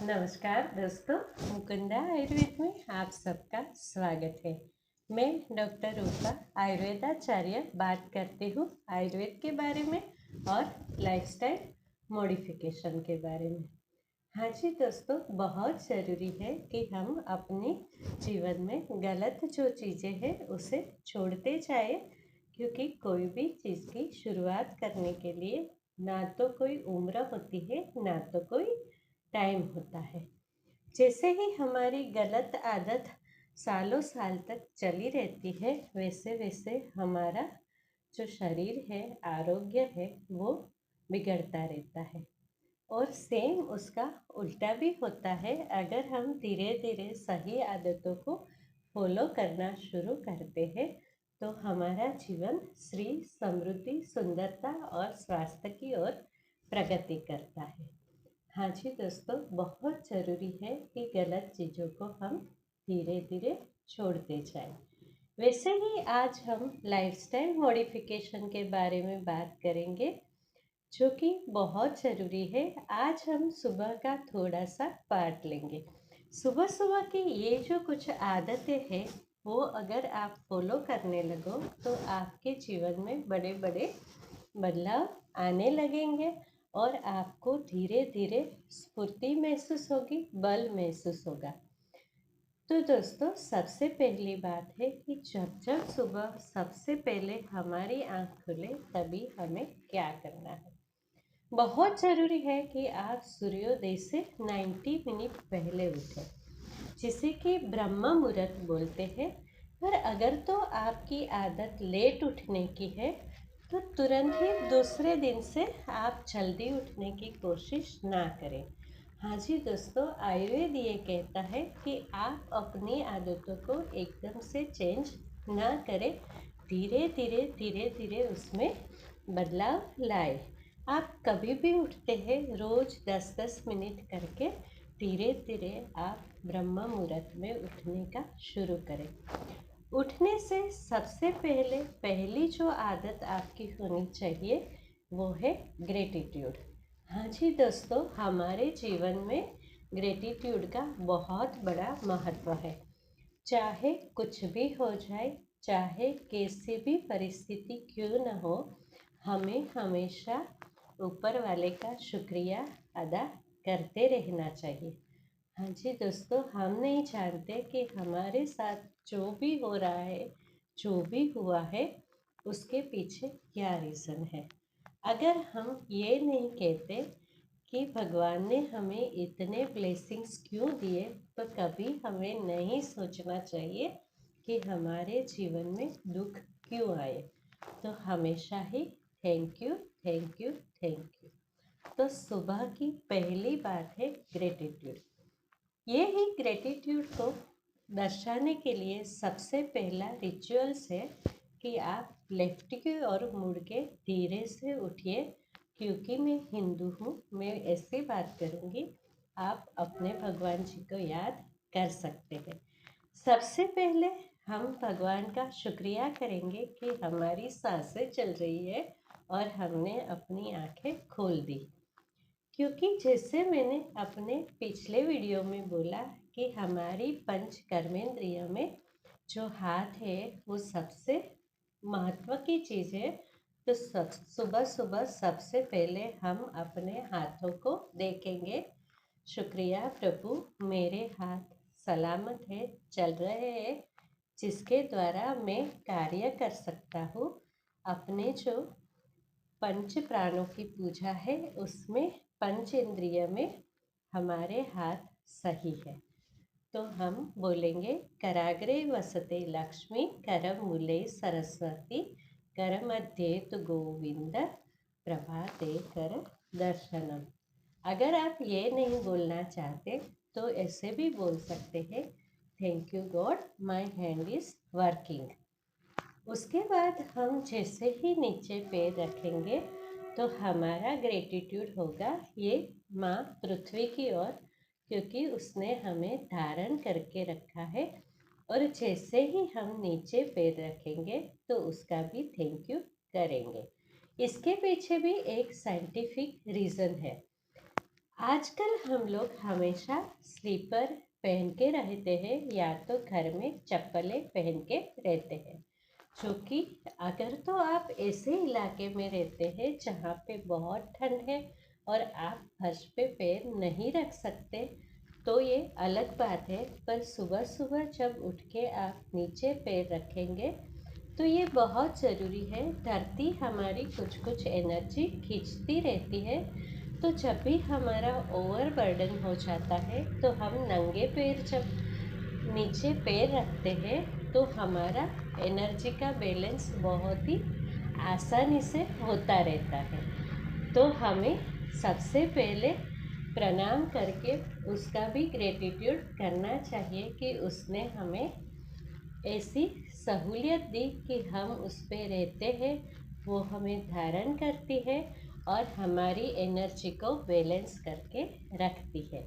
नमस्कार दोस्तों, मुकुंदा आयुर्वेद में आप सबका स्वागत है। मैं डॉक्टर रूपा आयुर्वेदाचार्य बात करती हूँ आयुर्वेद के बारे में और लाइफस्टाइल मॉडिफिकेशन के बारे में। हाँ जी दोस्तों, बहुत ज़रूरी है कि हम अपने जीवन में गलत जो चीज़ें हैं उसे छोड़ते जाए, क्योंकि कोई भी चीज़ की शुरुआत करने के लिए ना तो कोई उम्र होती है ना तो कोई टाइम होता है। जैसे ही हमारी गलत आदत सालों साल तक चली रहती है, वैसे वैसे हमारा जो शरीर है, आरोग्य है, वो बिगड़ता रहता है। और सेम उसका उल्टा भी होता है। अगर हम धीरे धीरे सही आदतों को फॉलो करना शुरू करते हैं तो हमारा जीवन श्री समृद्धि, सुंदरता और स्वास्थ्य की ओर प्रगति करता है। हाँ जी दोस्तों, बहुत ज़रूरी है कि गलत चीज़ों को हम धीरे धीरे छोड़ते जाएं। वैसे ही आज हम लाइफस्टाइल मॉडिफिकेशन के बारे में बात करेंगे, जो कि बहुत ज़रूरी है। आज हम सुबह का थोड़ा सा पार्ट लेंगे। सुबह सुबह की ये जो कुछ आदतें हैं, वो अगर आप फॉलो करने लगो तो आपके जीवन में बड़े बड़े बदलाव आने लगेंगे और आपको धीरे धीरे स्फूर्ति महसूस होगी, बल महसूस होगा। तो दोस्तों, सबसे पहली बात है कि जब जब सुबह सबसे पहले हमारी आँख खुले तभी हमें क्या करना है। बहुत ज़रूरी है कि आप सूर्योदय से 90 मिनट पहले उठें, जिसे कि ब्रह्म मुहूर्त बोलते हैं। पर अगर तो आपकी आदत लेट उठने की है तो तुरंत ही दूसरे दिन से आप जल्दी उठने की कोशिश ना करें। हाँ जी दोस्तों, आयुर्वेद ये कहता है कि आप अपनी आदतों को एकदम से चेंज ना करें, धीरे धीरे उसमें बदलाव लाए। आप कभी भी उठते हैं, रोज़ 10-10 मिनट करके धीरे धीरे आप ब्रह्म मुहूर्त में उठने का शुरू करें। उठने से सबसे पहले पहली जो आदत आपकी होनी चाहिए वो है ग्रेटिट्यूड। हाँ जी दोस्तों, हमारे जीवन में ग्रेटिट्यूड का बहुत बड़ा महत्व है। चाहे कुछ भी हो जाए, चाहे कैसी भी परिस्थिति क्यों न हो, हमें हमेशा ऊपर वाले का शुक्रिया अदा करते रहना चाहिए। हाँ जी दोस्तों, हम नहीं जानते कि हमारे साथ जो भी हो रहा है, जो भी हुआ है, उसके पीछे क्या रीज़न है। अगर हम ये नहीं कहते कि भगवान ने हमें इतने ब्लेसिंग्स क्यों दिए, तो कभी हमें नहीं सोचना चाहिए कि हमारे जीवन में दुख क्यों आए। तो हमेशा ही thank you, thank you, thank you. तो सुबह की पहली बात है ग्रेटिट्यूड। ये ही ग्रेटिट्यूड को दर्शाने के लिए सबसे पहला रिचुअल्स है कि आप लेफ्ट की ओर मुड़ के धीरे से उठिए। क्योंकि मैं हिंदू हूँ, मैं ऐसी बात करूँगी, आप अपने भगवान जी को याद कर सकते हैं। सबसे पहले हम भगवान का शुक्रिया करेंगे कि हमारी सांसें चल रही है और हमने अपनी आँखें खोल दी। क्योंकि जैसे मैंने अपने पिछले वीडियो में बोला कि हमारी पंच कर्मेंद्रिय में जो हाथ है वो सबसे महत्व की चीज़ है। तो सुबह सुबह सबसे पहले हम अपने हाथों को देखेंगे। शुक्रिया प्रभु, मेरे हाथ सलामत है, चल रहे हैं, जिसके द्वारा मैं कार्य कर सकता हूँ। अपने जो पंच प्राणों की पूजा है उसमें पंच इंद्रिय में हमारे हाथ सही है। तो हम बोलेंगे, कराग्रे वसते लक्ष्मी, करमूले सरस्वती, कर मध्य तु गोविंद, प्रभाते कर दर्शनम। अगर आप ये नहीं बोलना चाहते तो ऐसे भी बोल सकते हैं, thank you God, my hand is working. उसके बाद हम जैसे ही नीचे पैर रखेंगे तो हमारा ग्रेटिट्यूड होगा ये माँ पृथ्वी की ओर, क्योंकि उसने हमें धारण करके रखा है। और जैसे ही हम नीचे पैर रखेंगे तो उसका भी थैंक यू करेंगे। इसके पीछे भी एक साइंटिफिक रीज़न है। आजकल हम लोग हमेशा स्लीपर पहन के रहते हैं या तो घर में चप्पलें पहन के रहते हैं। क्योंकि अगर तो आप ऐसे इलाके में रहते हैं जहाँ पे बहुत ठंड है और आप फर्श पे पैर नहीं रख सकते तो ये अलग बात है। पर सुबह सुबह जब उठ के आप नीचे पैर रखेंगे तो ये बहुत ज़रूरी है। धरती हमारी कुछ कुछ एनर्जी खींचती रहती है, तो जब भी हमारा ओवरबर्डन हो जाता है तो हम नंगे पैर जब नीचे पैर रखते हैं तो हमारा एनर्जी का बैलेंस बहुत ही आसानी से होता रहता है। तो हमें सबसे पहले प्रणाम करके उसका भी ग्रेटिट्यूड करना चाहिए कि उसने हमें ऐसी सहूलियत दी कि हम उस पे रहते हैं, वो हमें धारण करती है और हमारी एनर्जी को बैलेंस करके रखती है।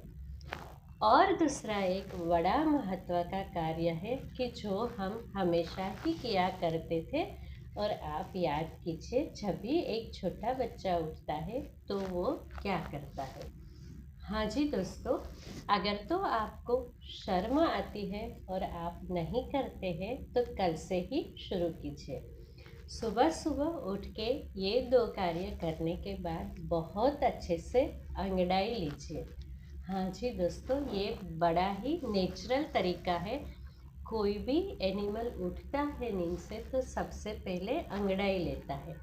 और दूसरा एक बड़ा महत्व का कार्य है कि जो हम हमेशा ही किया करते थे, और आप याद कीजिए जब भी एक छोटा बच्चा उठता है तो वो क्या करता है। हाँ जी दोस्तों, अगर तो आपको शर्म आती है और आप नहीं करते हैं तो कल से ही शुरू कीजिए। सुबह सुबह उठ के ये दो कार्य करने के बाद बहुत अच्छे से अंगड़ाई लीजिए। हाँ जी दोस्तों, ये बड़ा ही नेचुरल तरीका है। कोई भी एनिमल उठता है नींद से तो सबसे पहले अंगड़ाई लेता है।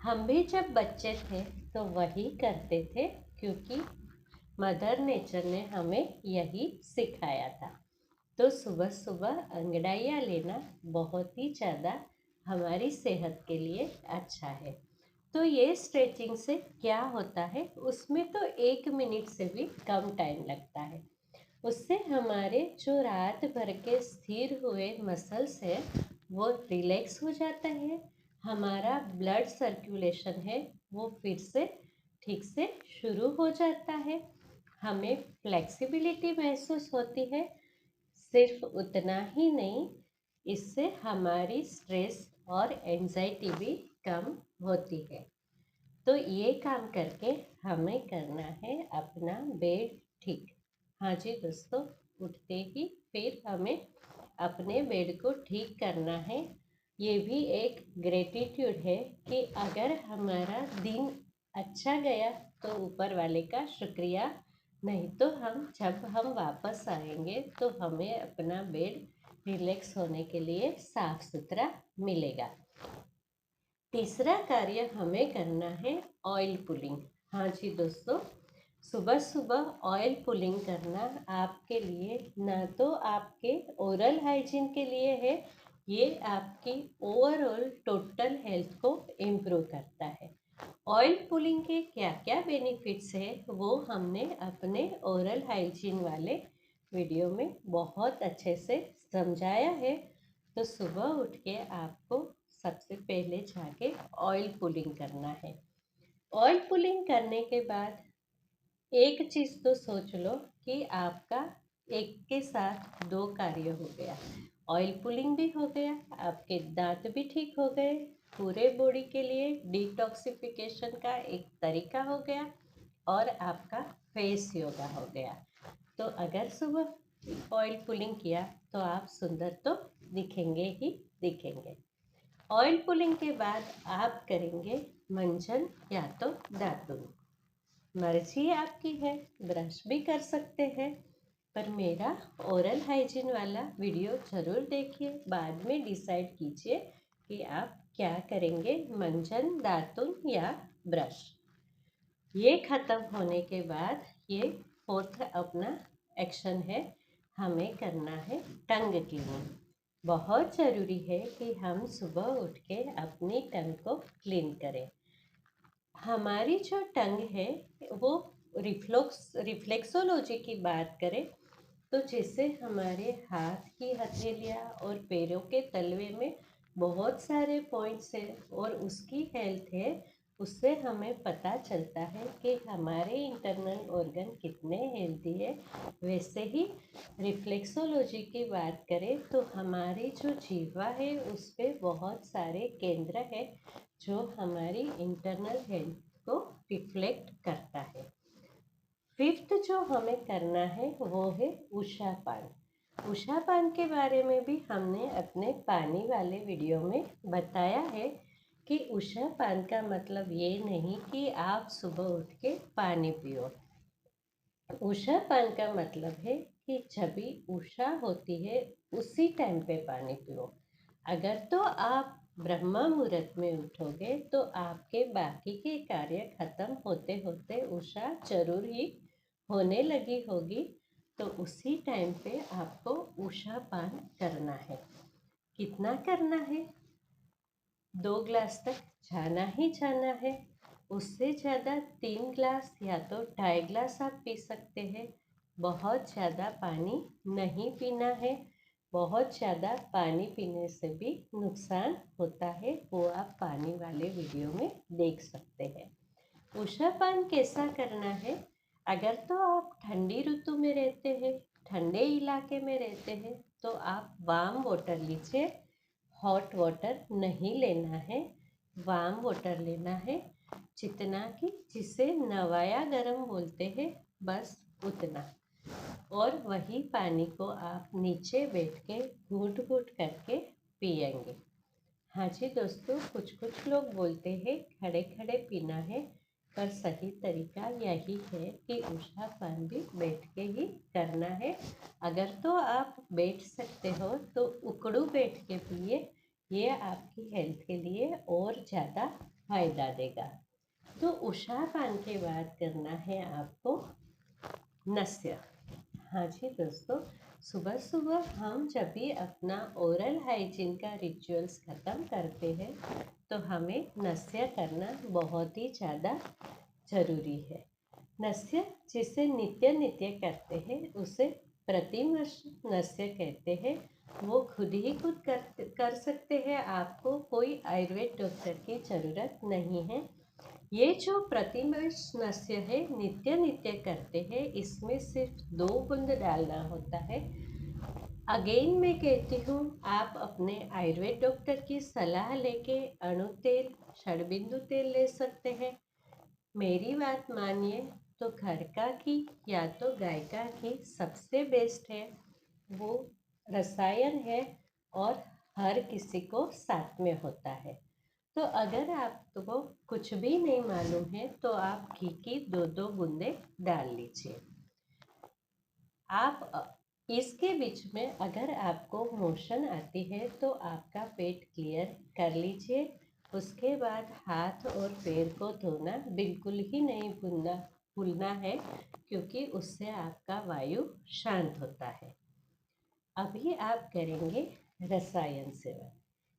हम भी जब बच्चे थे तो वही करते थे, क्योंकि मदर नेचर ने हमें यही सिखाया था। तो सुबह सुबह अंगड़ाइयाँ लेना बहुत ही ज़्यादा हमारी सेहत के लिए अच्छा है। तो ये स्ट्रेचिंग से क्या होता है, उसमें तो 1 मिनट से भी कम टाइम लगता है। उससे हमारे जो रात भर के स्थिर हुए मसल्स हैं वो रिलैक्स हो जाता है। हमारा ब्लड सर्कुलेशन है वो फिर से ठीक से शुरू हो जाता है। हमें फ्लेक्सिबिलिटी महसूस होती है। सिर्फ उतना ही नहीं, इससे हमारी स्ट्रेस और एंजाइटी भी कम होती है। तो ये काम करके हमें करना है अपना बेड ठीक। हाँ जी दोस्तों, उठते ही फिर हमें अपने बेड को ठीक करना है। ये भी एक ग्रेटिट्यूड है कि अगर हमारा दिन अच्छा गया तो ऊपर वाले का शुक्रिया, नहीं तो जब हम वापस आएंगे तो हमें अपना बेड रिलैक्स होने के लिए साफ सुथरा मिलेगा। तीसरा कार्य हमें करना है ऑयल पुलिंग। हाँ जी दोस्तों, सुबह सुबह ऑयल पुलिंग करना आपके लिए ना तो आपके ओरल हाइजीन के लिए है, ये आपकी ओवरऑल टोटल हेल्थ को इम्प्रूव करता है। ऑयल पुलिंग के क्या क्या बेनिफिट्स है वो हमने अपने ओरल हाइजीन वाले वीडियो में बहुत अच्छे से समझाया है। तो सुबह उठ के आपको सबसे पहले जाके ऑयल पुलिंग करना है। ऑयल पुलिंग करने के बाद एक चीज़ तो सोच लो कि आपका एक के साथ दो कार्य हो गया। ऑयल पुलिंग भी हो गया, आपके दांत भी ठीक हो गए, पूरे बॉडी के लिए डिटॉक्सिफिकेशन का एक तरीका हो गया और आपका फेस योगा हो गया। तो अगर सुबह ऑयल पुलिंग किया तो आप सुंदर तो दिखेंगे ही दिखेंगे। ऑयल पुलिंग के बाद आप करेंगे मंजन या तो दातुन। मर्जी आपकी है, ब्रश भी कर सकते हैं, पर मेरा ओरल हाइजीन वाला वीडियो ज़रूर देखिए। बाद में डिसाइड कीजिए कि आप क्या करेंगे, मंजन, दातुन या ब्रश। ये ख़त्म होने के बाद ये फोर्थ अपना एक्शन है, हमें करना है टंग क्लीनिंग। बहुत ज़रूरी है कि हम सुबह उठ के अपनी टंग को क्लीन करें। हमारी जो टंग है वो रिफ्लेक्सोलॉजी की बात करें तो जैसे हमारे हाथ की हथेलियाँ और पैरों के तलवे में बहुत सारे पॉइंट्स हैं और उसकी हेल्थ है, उससे हमें पता चलता है कि हमारे इंटरनल ऑर्गन कितने हेल्दी है। वैसे ही रिफ्लेक्सोलॉजी की बात करें तो हमारी जो जीवा है उस पर बहुत सारे केंद्र है जो हमारी इंटरनल हेल्थ को रिफ्लेक्ट करता है। फिफ्थ जो हमें करना है वो है उषा पान। उषा पान के बारे में भी हमने अपने पानी वाले वीडियो में बताया है कि उषा पान का मतलब ये नहीं कि आप सुबह उठ के पानी पियो। उषा पान का मतलब है कि जब भी उषा होती है उसी टाइम पे पानी पियो। अगर तो आप ब्रह्मा मुहूर्त में उठोगे तो आपके बाकी के कार्य खत्म होते होते उषा जरूर ही होने लगी होगी, तो उसी टाइम पे आपको उषा पान करना है। कितना करना है? 2 ग्लास तक जाना ही जाना है। उससे ज़्यादा 3 ग्लास या तो 2.5 ग्लास आप पी सकते हैं। बहुत ज़्यादा पानी नहीं पीना है। बहुत ज़्यादा पानी पीने से भी नुकसान होता है, वो आप पानी वाले वीडियो में देख सकते हैं। उषा पान कैसा करना है? अगर तो आप ठंडी ऋतु में रहते हैं, ठंडे इलाके में रहते हैं, तो आप वार्म वाटर लीजिए। हॉट वाटर नहीं लेना है, वार्म वाटर लेना है। जितना कि जिसे नवाया गरम बोलते हैं, बस उतना। और वही पानी को आप नीचे बैठ के घूंट घूंट करके पिएंगे। हाँ जी दोस्तों, कुछ कुछ लोग बोलते हैं खड़े खड़े पीना है, पर सही तरीका यही है कि उषा पान भी बैठ के ही करना है। अगर तो आप बैठ सकते हो तो उकड़ू बैठ के पिए, ये आपकी हेल्थ के लिए और ज़्यादा फायदा देगा। तो उषा पान के बाद करना है आपको नस्य। हाँ जी दोस्तों, सुबह सुबह हम जब भी अपना ओरल हाइजीन का रिचुअल्स ख़त्म करते हैं तो हमें नस्य करना बहुत ही ज़्यादा ज़रूरी है। नस्य जिसे नित्य नित्य करते हैं उसे प्रतिवर्ष नस्य कहते हैं। वो खुद ही खुद कर सकते हैं, आपको कोई आयुर्वेद डॉक्टर की ज़रूरत नहीं है। ये जो प्रतिवर्ष नस्य है, नित्य नित्य करते हैं, इसमें सिर्फ 2 बूंद डालना होता है। अगेन मैं कहती हूँ, आप अपने आयुर्वेद डॉक्टर की सलाह लेके अणु तेल, षडबिंदु तेल ले सकते हैं। मेरी बात मानिए तो घर का घी या तो गाय का घी सबसे बेस्ट है। वो रसायन है और हर किसी को साथ में होता है। तो अगर आपको कुछ भी नहीं मालूम है तो आप घी की 2-2 बूंदें डाल लीजिए। आप इसके बीच में अगर आपको मोशन आती है तो आपका पेट क्लियर कर लीजिए। उसके बाद हाथ और पैर को धोना बिल्कुल ही नहीं भूलना है, क्योंकि उससे आपका वायु शांत होता है। अभी आप करेंगे रसायन सेवन।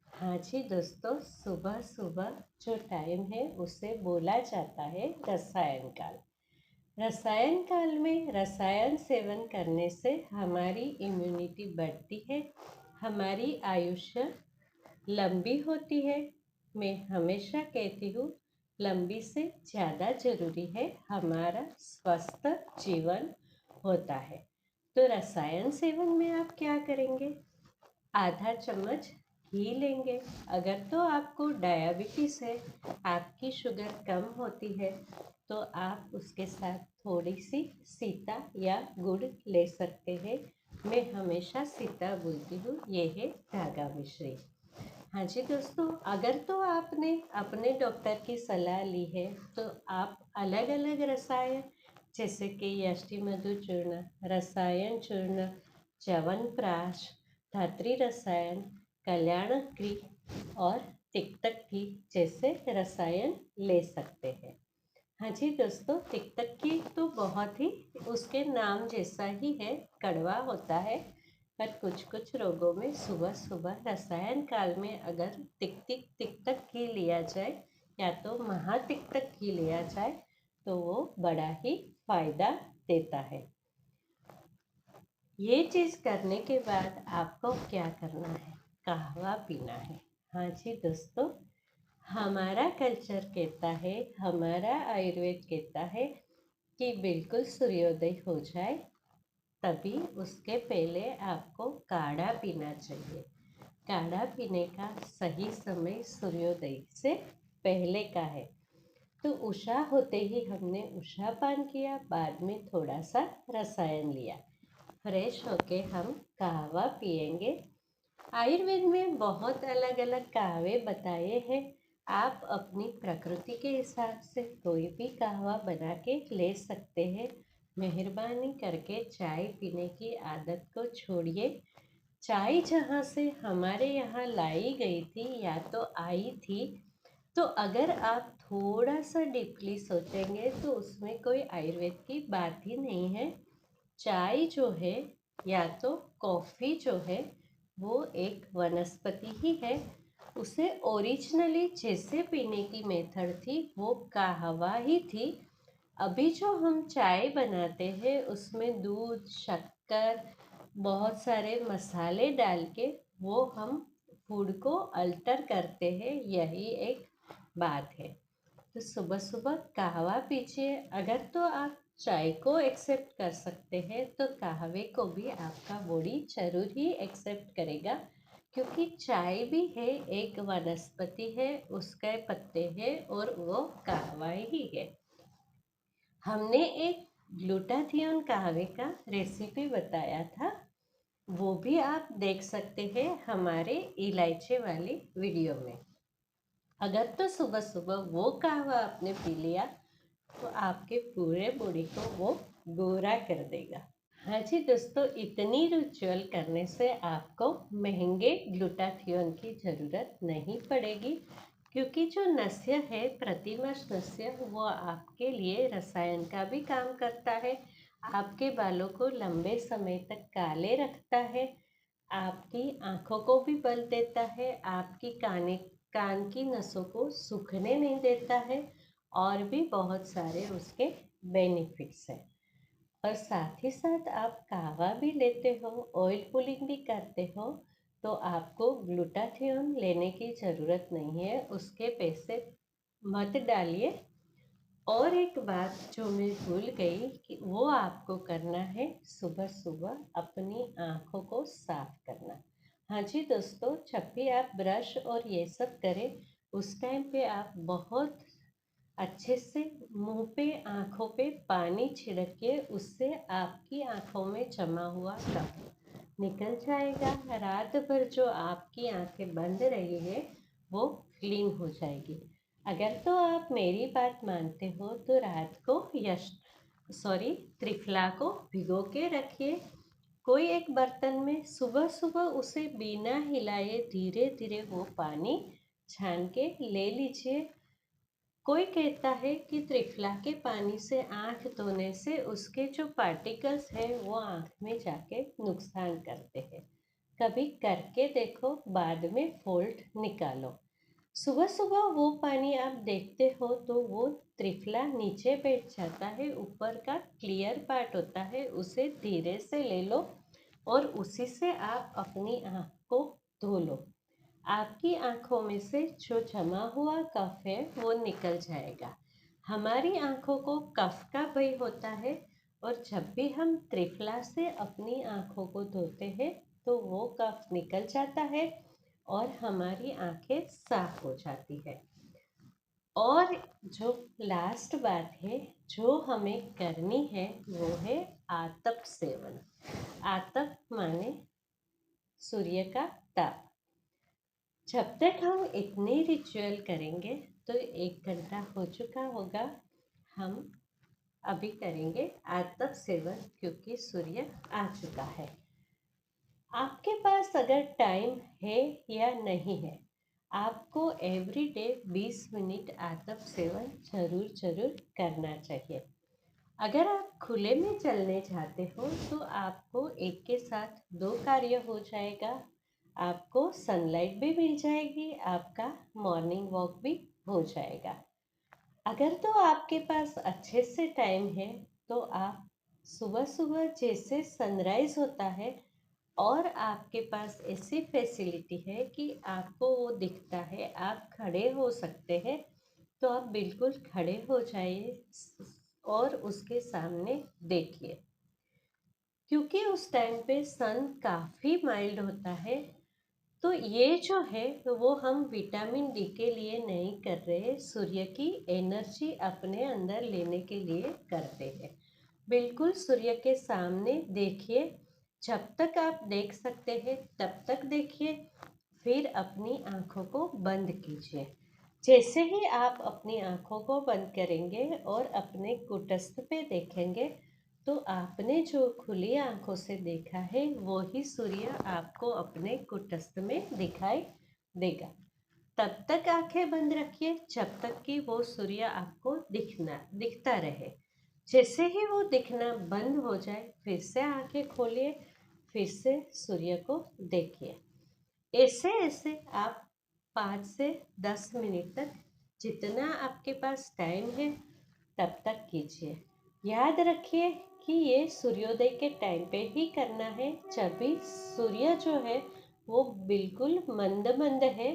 हाँ जी दोस्तों, सुबह सुबह जो टाइम है उसे बोला जाता है रसायन काल। रसायन काल में रसायन सेवन करने से हमारी इम्यूनिटी बढ़ती है, हमारी आयुष्य लंबी होती है। मैं हमेशा कहती हूँ, लंबी से ज़्यादा ज़रूरी है हमारा स्वस्थ जीवन होता है। तो रसायन सेवन में आप क्या करेंगे? आधा चम्मच घी लेंगे। अगर तो आपको डायबिटीज़ है, आपकी शुगर कम होती है, तो आप उसके साथ थोड़ी सी सीता या गुड़ ले सकते हैं। मैं हमेशा सीता बोलती हूँ, ये है धागा मिश्री। हाँ जी दोस्तों, अगर तो आपने अपने डॉक्टर की सलाह ली है तो आप अलग अलग रसायन जैसे कि यष्टिमधु चूर्ण, रसायन चूर्ण, च्यवनप्राश, धात्री रसायन, कल्याणक और तिक्तक घी जैसे रसायन ले सकते हैं। हाँ जी दोस्तों, तिक्तक घी तो बहुत ही उसके नाम जैसा ही है, कड़वा होता है। पर कुछ कुछ रोगों में सुबह सुबह रसायन काल में अगर तिक्तक घी लिया जाए या तो महातिक्तक घी लिया जाए तो वो बड़ा ही फायदा देता है। ये चीज़ करने के बाद आपको क्या करना है? कहवा पीना है। हाँ जी दोस्तों, हमारा कल्चर कहता है, हमारा आयुर्वेद कहता है कि बिल्कुल सूर्योदय हो जाए तभी उसके पहले आपको काढ़ा पीना चाहिए। काढ़ा पीने का सही समय सूर्योदय से पहले का है। तो उषा होते ही हमने उषा पान किया, बाद में थोड़ा सा रसायन लिया। फ्रेश होके हम कहवा पिएंगे। आयुर्वेद में बहुत अलग अलग कहवे बताए हैं। आप अपनी प्रकृति के हिसाब से कोई भी कहवा बना के ले सकते हैं। मेहरबानी करके चाय पीने की आदत को छोड़िए। चाय जहाँ से हमारे यहाँ लाई गई थी या तो आई थी, तो अगर आप थोड़ा सा डीपली सोचेंगे तो उसमें कोई आयुर्वेद की बात ही नहीं है। चाय जो है या तो कॉफ़ी जो है वो एक वनस्पति ही है। उसे ओरिजिनली जैसे पीने की मेथड थी वो कहवा ही थी। अभी जो हम चाय बनाते हैं उसमें दूध, शक्कर, बहुत सारे मसाले डाल के वो हम फूड को अल्टर करते हैं, यही एक बात है। तो सुबह सुबह कहवा पीजिए। अगर तो आप चाय को एक्सेप्ट कर सकते हैं तो कहवे को भी आपका बॉडी जरूर ही एक्सेप्ट करेगा, क्योंकि चाय भी है, एक वनस्पति है, उसके पत्ते हैं और वो कहवा ही है। हमने एक ग्लूटाथियोन कहवे का रेसिपी बताया था, वो भी आप देख सकते हैं हमारे इलायची वाली वीडियो में। अगर तो सुबह सुबह वो कहवा आपने पी लिया तो आपके पूरे बॉडी को वो गोरा कर देगा। हाँ जी दोस्तों, इतनी रिचुअल करने से आपको महंगे ग्लूटाथियोन की ज़रूरत नहीं पड़ेगी, क्योंकि जो नस्य है, प्रतिमास नस्य, वो आपके लिए रसायन का भी काम करता है। आपके बालों को लंबे समय तक काले रखता है, आपकी आँखों को भी बल देता है, आपकी कान की नसों को सूखने नहीं देता है, और भी बहुत सारे उसके बेनिफिट्स हैं। और साथ ही साथ आप कहवा भी लेते हो, ऑयल पुलिंग भी करते हो, तो आपको ग्लूटाथियोन लेने की ज़रूरत नहीं है, उसके पैसे मत डालिए। और एक बात जो मैं भूल गई कि वो आपको करना है, सुबह सुबह अपनी आँखों को साफ करना। हाँ जी दोस्तों, जब भी आप ब्रश और ये सब करें उस टाइम पे आप बहुत अच्छे से मुंह पे, आँखों पे पानी छिड़किए, उससे आपकी आँखों में जमा हुआ कफ निकल जाएगा। रात भर जो आपकी आँखें बंद रही है वो क्लीन हो जाएगी। अगर तो आप मेरी बात मानते हो तो रात को त्रिफला को भिगो के रखिए कोई एक बर्तन में। सुबह सुबह उसे बिना हिलाए धीरे धीरे वो पानी छान के ले लीजिए। कोई कहता है कि त्रिफला के पानी से आँख धोने से उसके जो पार्टिकल्स हैं वो आँख में जाके नुकसान करते हैं। कभी करके देखो, बाद में फॉल्ट निकालो। सुबह सुबह वो पानी आप देखते हो तो वो त्रिफला नीचे बैठ जाता है, ऊपर का क्लियर पार्ट होता है, उसे धीरे से ले लो और उसी से आप अपनी आँख को धो लो। आपकी आँखों में से जो जमा हुआ कफ है वो निकल जाएगा। हमारी आँखों को कफ का भय होता है, और जब भी हम त्रिफला से अपनी आँखों को धोते हैं तो वो कफ निकल जाता है और हमारी आँखें साफ हो जाती है। और जो लास्ट बात है जो हमें करनी है वो है आतप सेवन। आतप माने सूर्य का ताप। जब तक हम इतने रिचुअल करेंगे तो 1 घंटा हो चुका होगा। हम अभी करेंगे आतप सेवन, क्योंकि सूर्य आ चुका है। आपके पास अगर टाइम है या नहीं है, आपको एवरीडे 20 मिनट आतप सेवन जरूर करना चाहिए। अगर आप खुले में चलने जाते हो तो आपको एक के साथ 2 कार्य हो जाएगा। आपको सनलाइट भी मिल जाएगी, आपका मॉर्निंग वॉक भी हो जाएगा। अगर तो आपके पास अच्छे से टाइम है तो आप सुबह सुबह जैसे सनराइज होता है और आपके पास ऐसी फैसिलिटी है कि आपको वो दिखता है, आप खड़े हो सकते हैं, तो आप बिल्कुल खड़े हो जाइए और उसके सामने देखिए, क्योंकि उस टाइम पे सन काफ़ी माइल्ड होता है। तो ये जो है वो हम विटामिन डी के लिए नहीं कर रहे, सूर्य की एनर्जी अपने अंदर लेने के लिए करते हैं। बिल्कुल सूर्य के सामने देखिए, जब तक आप देख सकते हैं तब तक देखिए, फिर अपनी आँखों को बंद कीजिए। जैसे ही आप अपनी आँखों को बंद करेंगे और अपने कुटस्थ पे देखेंगे, तो आपने जो खुली आँखों से देखा है वो ही सूर्य आपको अपने कुटस्थ में दिखाई देगा। तब तक आंखें बंद रखिए जब तक कि वो सूर्य आपको दिखता रहे। जैसे ही वो दिखना बंद हो जाए, फिर से आंखें खोलिए, फिर से सूर्य को देखिए। ऐसे ऐसे आप 5 से 10 मिनट तक, जितना आपके पास टाइम है तब तक कीजिए। याद रखिए कि ये सूर्योदय के टाइम पे ही करना है, जब भी सूर्य जो है वो बिल्कुल मंद मंद है,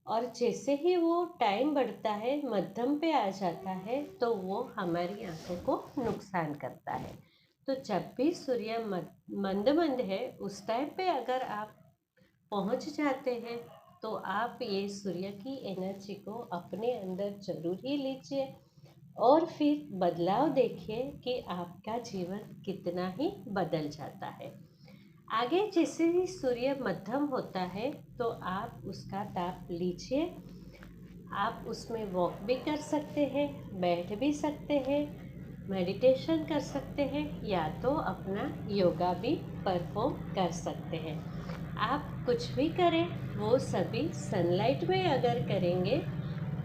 और जैसे ही वो टाइम बढ़ता है, मध्यम पे आ जाता है, तो वो हमारी आंखों को नुकसान करता है। तो जब भी सूर्य मंद मंद है, उस टाइम पे अगर आप पहुंच जाते हैं, तो आप ये सूर्य की एनर्जी को अपने अंदर जरूर ही लीजिए, और फिर बदलाव देखिए कि आपका जीवन कितना ही बदल जाता है। आगे जैसे ही सूर्य मध्यम होता है, तो आप उसका ताप लीजिए। आप उसमें वॉक भी कर सकते हैं, बैठ भी सकते हैं, मेडिटेशन कर सकते हैं, या तो अपना योगा भी परफॉर्म कर सकते हैं। आप कुछ भी करें, वो सभी सनलाइट में अगर करेंगे,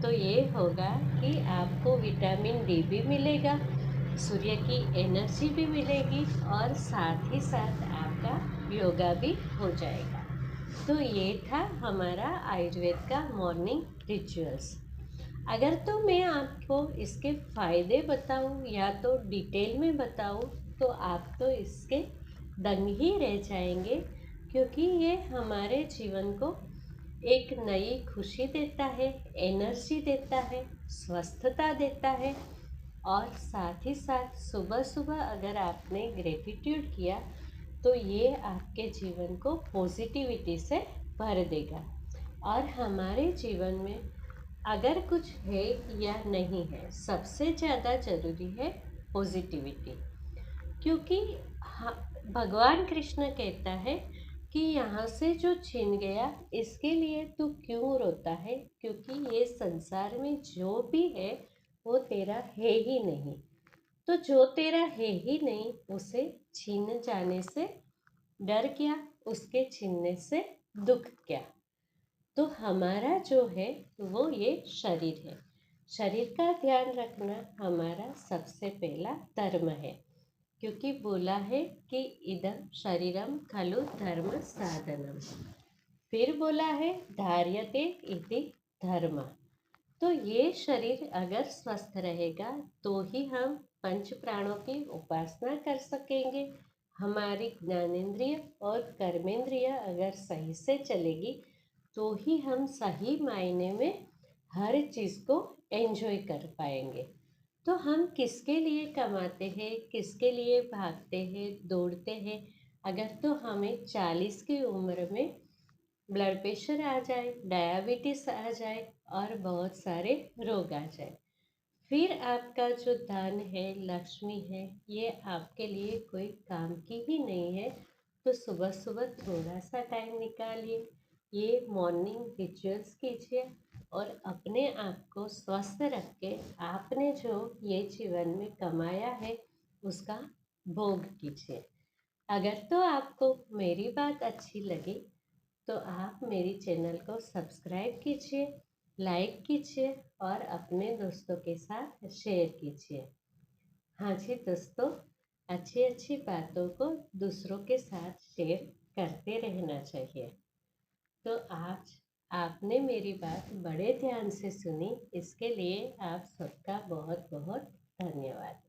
तो ये होगा कि आपको विटामिन डी भी मिलेगा, सूर्य की एनर्जी भी मिलेगी, और साथ ही साथ आपका योगा भी हो जाएगा। तो ये था हमारा आयुर्वेद का मॉर्निंग रिचुअल्स। अगर तो मैं आपको इसके फ़ायदे बताऊं या तो डिटेल में बताऊं, तो आप तो इसके दंग ही रह जाएंगे, क्योंकि ये हमारे जीवन को एक नई खुशी देता है, एनर्जी देता है, स्वस्थता देता है, और साथ ही साथ सुबह सुबह अगर आपने ग्रेटिट्यूड किया, तो ये आपके जीवन को पॉजिटिविटी से भर देगा। और हमारे जीवन में अगर कुछ है या नहीं है, सबसे ज़्यादा ज़रूरी है पॉजिटिविटी। क्योंकि भगवान कृष्ण कहता है कि यहाँ से जो छीन गया, इसके लिए तू क्यों रोता है, क्योंकि ये संसार में जो भी है वो तेरा है ही नहीं। तो जो तेरा है ही नहीं, उसे छीन जाने से डर क्या, उसके छीनने से दुख क्या। तो हमारा जो है वो ये शरीर है, शरीर का ध्यान रखना हमारा सबसे पहला धर्म है, क्योंकि बोला है कि इदं शरीरम खलु धर्म साधनम। फिर बोला है धार्यते इति धर्म। तो ये शरीर अगर स्वस्थ रहेगा, तो ही हम पंच प्राणों की उपासना कर सकेंगे। हमारी ज्ञानेंद्रिय और कर्मेंद्रिय अगर सही से चलेगी, तो ही हम सही मायने में हर चीज़ को एंजॉय कर पाएंगे। तो हम किसके लिए कमाते हैं, किसके लिए भागते हैं, दौड़ते हैं, अगर तो हमें 40 की उम्र में ब्लड प्रेशर आ जाए, डायबिटीज़ आ जाए, और बहुत सारे रोग आ जाए, फिर आपका जो धन है, लक्ष्मी है, ये आपके लिए कोई काम की ही नहीं है। तो सुबह सुबह थोड़ा सा टाइम निकालिए, ये मॉर्निंग रिचुअल्स कीजिए, और अपने आप को स्वस्थ रख के आपने जो ये जीवन में कमाया है, उसका भोग कीजिए। अगर तो आपको मेरी बात अच्छी लगी, तो आप मेरी चैनल को सब्सक्राइब कीजिए, लाइक कीजिए, और अपने दोस्तों के साथ शेयर कीजिए। हाँ जी दोस्तों, अच्छी अच्छी बातों को दूसरों के साथ शेयर करते रहना चाहिए। तो आज आपने मेरी बात बड़े ध्यान से सुनी, इसके लिए आप सबका बहुत बहुत धन्यवाद।